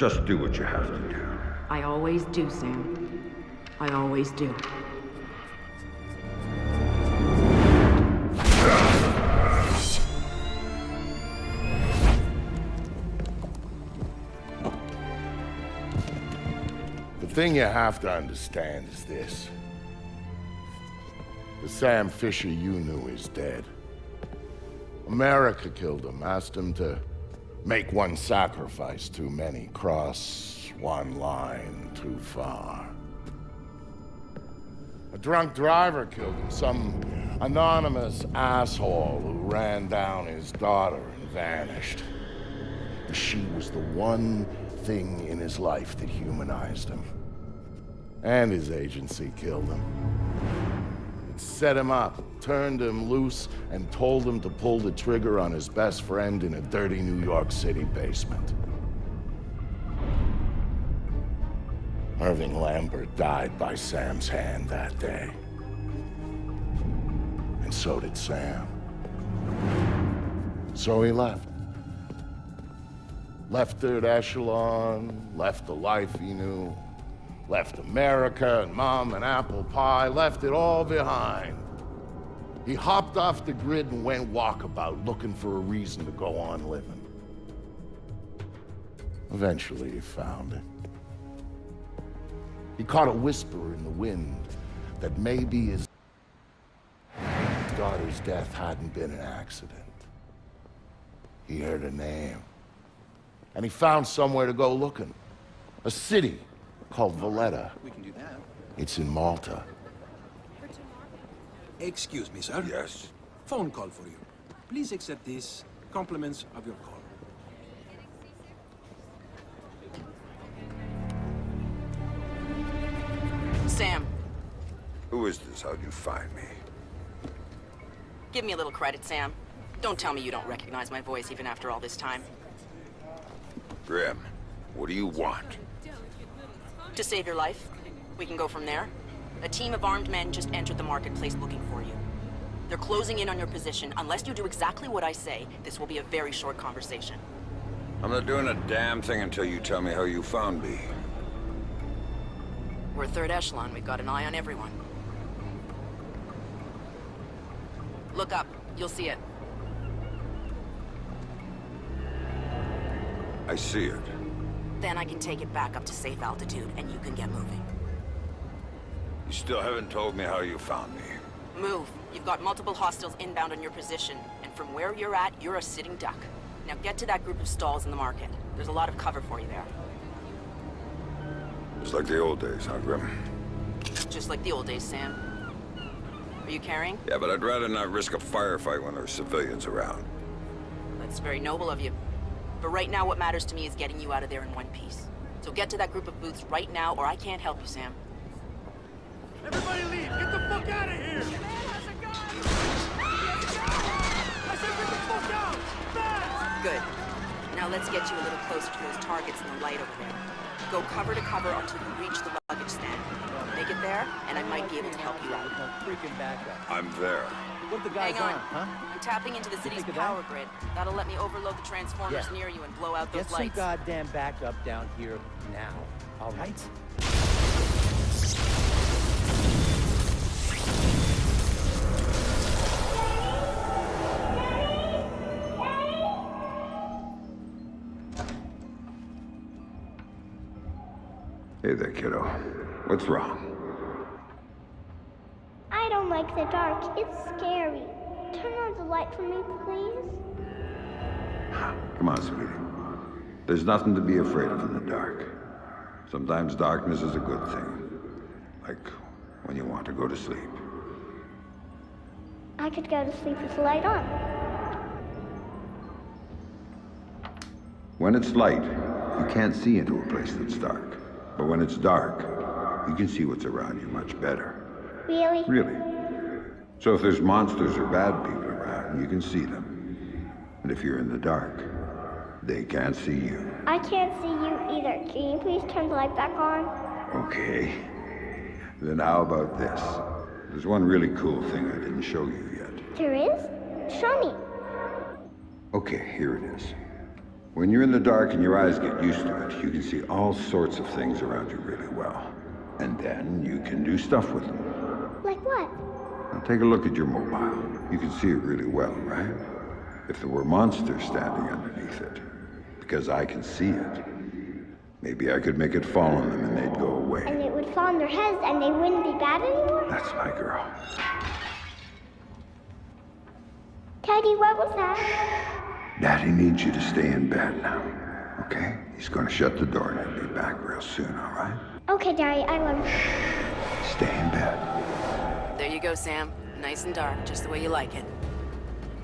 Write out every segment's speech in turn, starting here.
Just do what you have to do. I always do, Sam. I always do. The thing you have to understand is this. The Sam Fisher you knew is dead. America killed him, asked him to make one sacrifice too many, cross one line too far. A drunk driver killed him, some anonymous asshole who ran down his daughter and vanished. She was the one thing in his life that humanized him. And his agency killed him. It set him up, turned him loose, and told him to pull the trigger on his best friend in a dirty New York City basement. Irving Lambert died by Sam's hand that day. And so did Sam. So he left. Left Third Echelon, left the life he knew, left America and Mom and apple pie, left it all behind. He hopped off the grid and went walkabout, looking for a reason to go on living. Eventually he found it. He caught a whisper in the wind that maybe his daughter's death hadn't been an accident. He heard a name. And he found somewhere to go looking. A city called Valletta. We can do that. It's in Malta. Excuse me, sir. Yes? Phone call for you. Please accept this. Compliments of your call. Sam, Who is this? How'd you find me? give me a little credit, Sam. Don't tell me you don't recognize my voice even after all this time. Grim, what do you want? To save your life. We can go from there. A team of armed men just entered the marketplace looking for you. They're closing in on your position. Unless you do exactly what I say, this will be a very short conversation. I'm not doing a damn thing until you tell me how you found me. We're Third Echelon. We've got an eye on everyone. Look up. You'll see it. I see it. Then I can take it back up to safe altitude, and you can get moving. You still haven't told me how you found me. Move. You've got multiple hostiles inbound on your position, and from where you're at, you're a sitting duck. Now get to that group of stalls in the market. There's a lot of cover for you there. It's like the old days, huh, Grim? Just like the old days, Sam. Are you carrying? Yeah, but I'd rather not risk a firefight when there's civilians around. That's very noble of you. But right now, what matters to me is getting you out of there in one piece. So get to that group of booths right now, or I can't help you, Sam. Everybody leave! Get the fuck out of here! The man has a gun! I said get the fuck out! Fast! Good. Now let's get you a little closer to those targets in the light over there. Go cover to cover until you reach the luggage stand. Make it there, and I might be able to help you out. Freaking backup. I'm there. What the guys Hang on. huh? I'm tapping into the city's think of that? power grid. That'll let me overload the transformers Yeah. near you and blow out those Get some lights. goddamn backup down here now. All right? Hey there, kiddo. What's wrong? I don't like the dark. It's scary. Turn on the light for me, please. Come on, sweetie. There's nothing to be afraid of in the dark. Sometimes darkness is a good thing. Like when you want to go to sleep. I could go to sleep with the light on. When it's light, you can't see into a place that's dark. But when it's dark, you can see what's around you much better. Really? Really. So if there's monsters or bad people around, you can see them. And if you're in the dark, they can't see you. I can't see you either. Can you please turn the light back on? Okay. Then how about this? There's one really cool thing I didn't show you yet. There is? Show me. Okay, here it is. When you're in the dark and your eyes get used to it, you can see all sorts of things around you really well. And then you can do stuff with them. Like what? Now take a look at your mobile. You can see it really well, right? If there were monsters standing underneath it, because I can see it, maybe I could make it fall on them and they'd go away. And it would fall on their heads and they wouldn't be bad anymore? That's my girl. Daddy, what was that? Daddy needs you to stay in bed now, okay? He's gonna shut the door and he'll be back real soon, all right? Okay, Daddy, I love you. Stay in bed. There you go, Sam. Nice and dark, just the way you like it.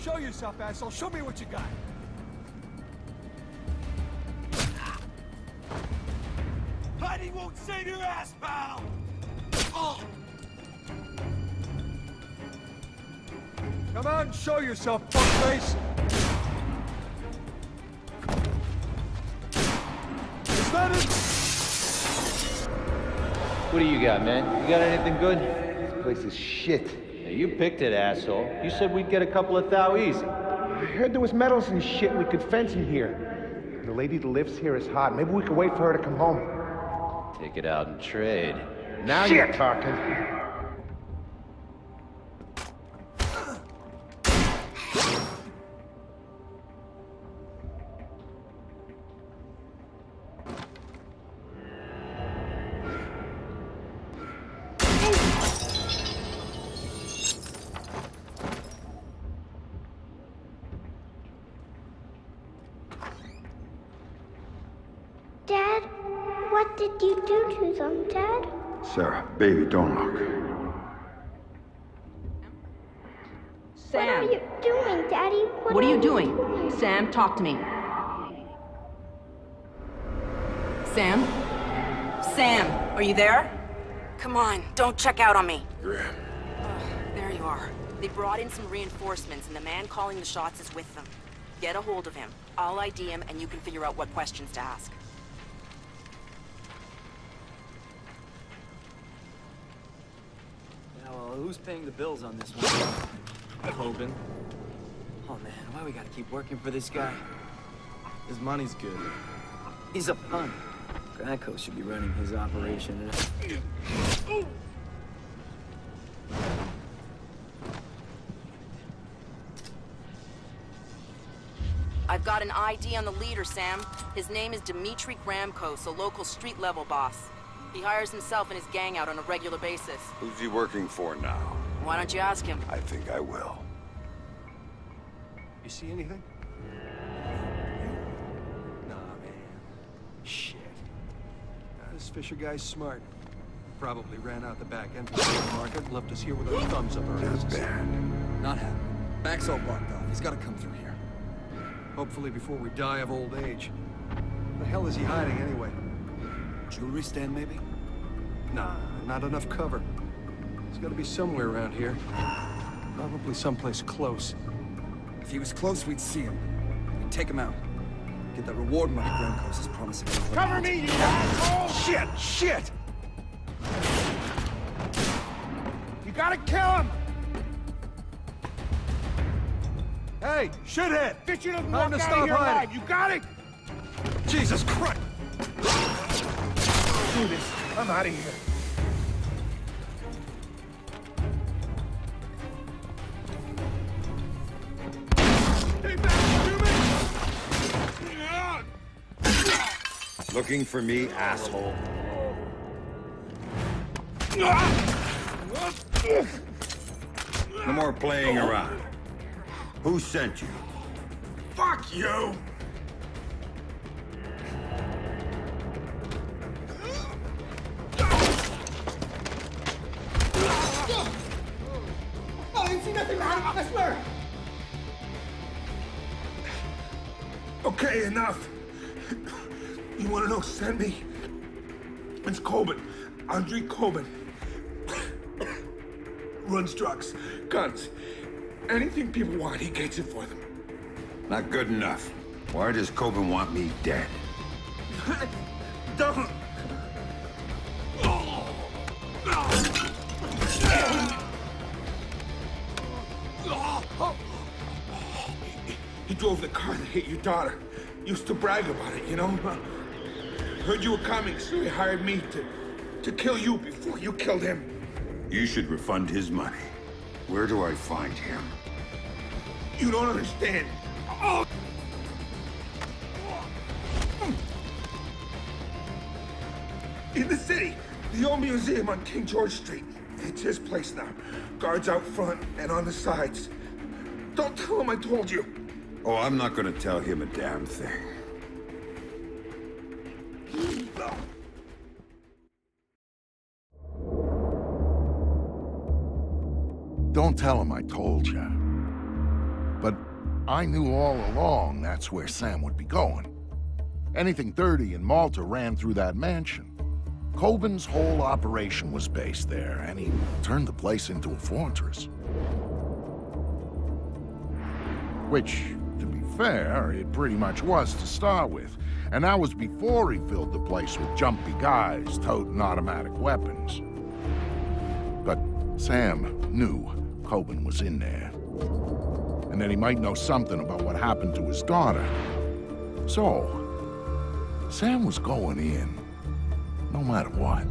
Show yourself, asshole. Show me what you got. Hiding won't save your ass, pal! Oh. Come on, show yourself, fuckface! Is that it? What do you got, man? You got anything good? This place is shit. Hey, you picked it, asshole. You said we'd get a couple of thou easy. I heard there was metals and shit we could fence in here. The lady that lives here is hot. Maybe we could wait for her to come home. Take it out and trade. Now you're talking. Dad, what did you do to them, Dad? Sarah, baby, don't look. What are Sam, you doing, Daddy? what are you doing? Sam, talk to me. Sam? Sam, are you there? Come on, don't check out on me. Graham. There you are. They brought in some reinforcements, and the man calling the shots is with them. Get a hold of him. I'll ID him, and you can figure out what questions to ask. Yeah, well, who's paying the bills on this one? Hogan. Oh man, why we gotta keep working for this guy? His money's good. He's a punk. Granco should be running his operation. I've got an ID on the leader, Sam. His name is Dmitri Gramkos, a local street-level boss. He hires himself and his gang out on a regular basis. Who's he working for now? Why don't you ask him? I think I will. You see anything? Nah, man. Shit. This Fisher guy's smart. Probably ran out the back entrance of the market and left us here with our thumbs up our That's asses. bad. Not happening. Back's all blocked off. He's gotta come through here. Hopefully before we die of old age. The hell is he hiding anyway? Jewelry stand, maybe? Nah, not enough cover. He's gotta be somewhere around here. Probably someplace close. If he was close, we'd see him. We'd take him out. Get that reward money Gramcos is promising. Cover me, you asshole! Shit! Shit! You gotta kill him! Hey, shithead! Fisher doesn't Time walk to out stop of here hiding. alive. You got it? Jesus Christ! Do this. I'm out of here. Looking for me, asshole. No more playing around. Who sent you? Fuck you! I didn't see nothing, man. I swear. Okay, enough. You wanna know who sent me? It's Coben. Andre Coben. Runs drugs, guns. Anything people want, he gets it for them. Not good enough. Why does Coben want me dead? Don't. He drove the car that hit your daughter. used to brag about it, you know? Heard you were coming, so he hired me to kill you before you killed him. You should refund his money. Where do I find him? You don't understand. Oh! In the city, the old museum on King George Street. It's his place now. Guards out front and on the sides. Don't tell him I told you. Oh, I'm not gonna tell him a damn thing. Don't tell him I told you. But I knew all along that's where Sam would be going. Anything dirty in Malta ran through that mansion. Coben's whole operation was based there, and he turned the place into a fortress. Which, to be fair, it pretty much was to start with. And that was before he filled the place with jumpy guys toting automatic weapons. But Sam knew Coben was in there. And that he might know something about what happened to his daughter. So, Sam was going in, no matter what.